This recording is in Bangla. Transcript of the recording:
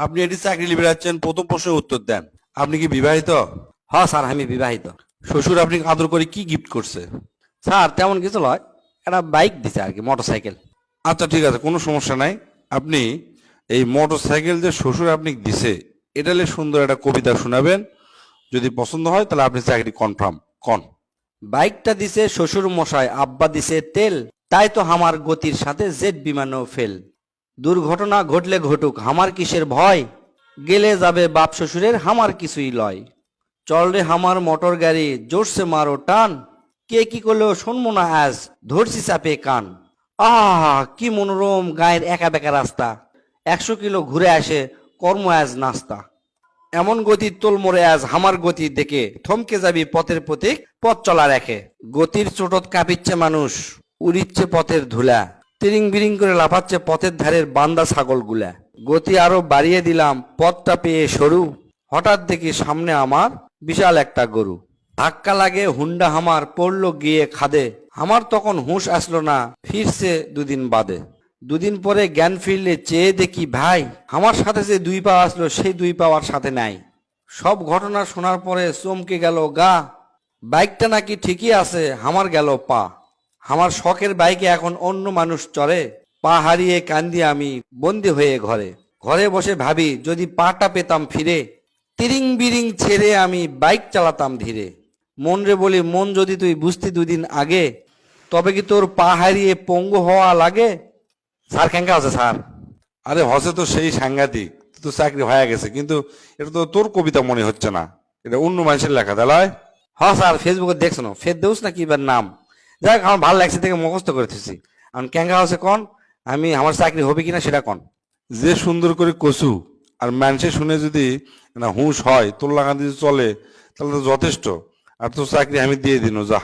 আপনি এটি চাকরি লিবে যাচ্ছেন, প্রথম প্রশ্নের উত্তর দেন। আপনি কি বিবাহিত? হ্যাঁ স্যার, আমি বিবাহিত। শ্বশুর আপনি আদর করে কি গিফট করছে? স্যার তেমন কিছু নয়, একটা বাইক দিছে আর কি, মোটরসাইকেল। আচ্ছা ঠিক আছে, কোনো সমস্যা নাই। আপনি এই মোটর সাইকেল যে শ্বশুর আপনি দিছে, এটা নিয়ে সুন্দর একটা কবিতা শোনাবেন। যদি পছন্দ হয় তাহলে আপনি চাকরি কনফার্ম কন। বাইকটা দিছে শ্বশুর মশাই, আব্বা দিছে তেল, তাই তো আমার গতির সাথে জেট বিমানও ফেল। দুর্ঘটনা ঘটলে ঘটুক, আমার কিসের ভয়, গেলে যাবে বাপ শ্বশুরের, আমার কিছুই লয়। চল রে আমার মোটর গাড়ি, জোরসে মারো টান, কে কি করলো শুনবো না আজ, ধরছি চাপে কান। কি মনোরম গায়ের একা বেকা রাস্তা, 100 কিলো ঘুরে আসে কর্ম আজ নাস্তা। এমন গতির তোল মোড়ে আজ আমার গতি দেখে, থমকে যাবি পথের পথিক, পথ চলা রেখে। গতির চোটত কাঁপিচ্ছে মানুষ, উড়িচ্ছে পথের ধুলা, তিরিং বিরিং করে লাফাচ্ছে পথের ধারের বান্দা ছাগলগুলা। গতি আরো বাড়িয়ে দিলাম, পথটা পেয়ে সরু, হঠাৎ দেখি সামনে আমার বিশাল একটা গরু। ধাক্কা লাগে হুন্ডা হামার, পড়লো গিয়ে খাদে, আমার তখন হুঁশ আসলো না, ফিরছে দুদিন বাদে। দুদিন পরে জ্ঞান ফিরলে চেয়ে দেখি ভাই, আমার সাথে যে 2 পা আসলো সেই 2 পাওয়ার সাথে নাই। সব ঘটনা শোনার পরে চমকে গেল গা, বাইকটা নাকি ঠিকই আছে, আমার গেল পা। আমার শখের বাইকে এখন অন্য মানুষ চড়ে, পা হারিয়ে কান্দি আমি বন্দি হয়ে ঘরে। ঘরে বসে ভাবি যদি পাটা পেতাম ফিরে, তিরিং বিরিং ছেড়ে আমি বাইক চালাতাম ধীরে। মন রে বলি মন, যদি তুই বুঝতি 2 দিন আগে, তবে কি তোর পা হারিয়ে পঙ্গু হওয়া লাগে। স্যার কেঙ্কা আছে স্যার? আরে হসে তো সেই সাংঘাতিক, তো চাকরি হয়ে গেছে, কিন্তু এটা তো তোর কবিতা মনে হচ্ছে না, এটা অন্য মানুষের লেখা দেলায়। হ্যাঁ স্যার, ফেসবুকে দেখছো না, ফেরদৌস না কি এবার নাম। যাই হোক, আমার ভালো লাগছে থেকে মুখস্থ করে দিচ্ছি। আমি কেঙ্কা আছে কন, আমি আমার চাকরি হবে কিনা সেটা কন। যে সুন্দর করে কচু, আর মানুষে শুনে যদি না হুঁশ হয়, তোর লাগান যদি চলে, তাহলে তো যথেষ্ট। আর তোর চাকরি আমি দিয়ে দিন, যা।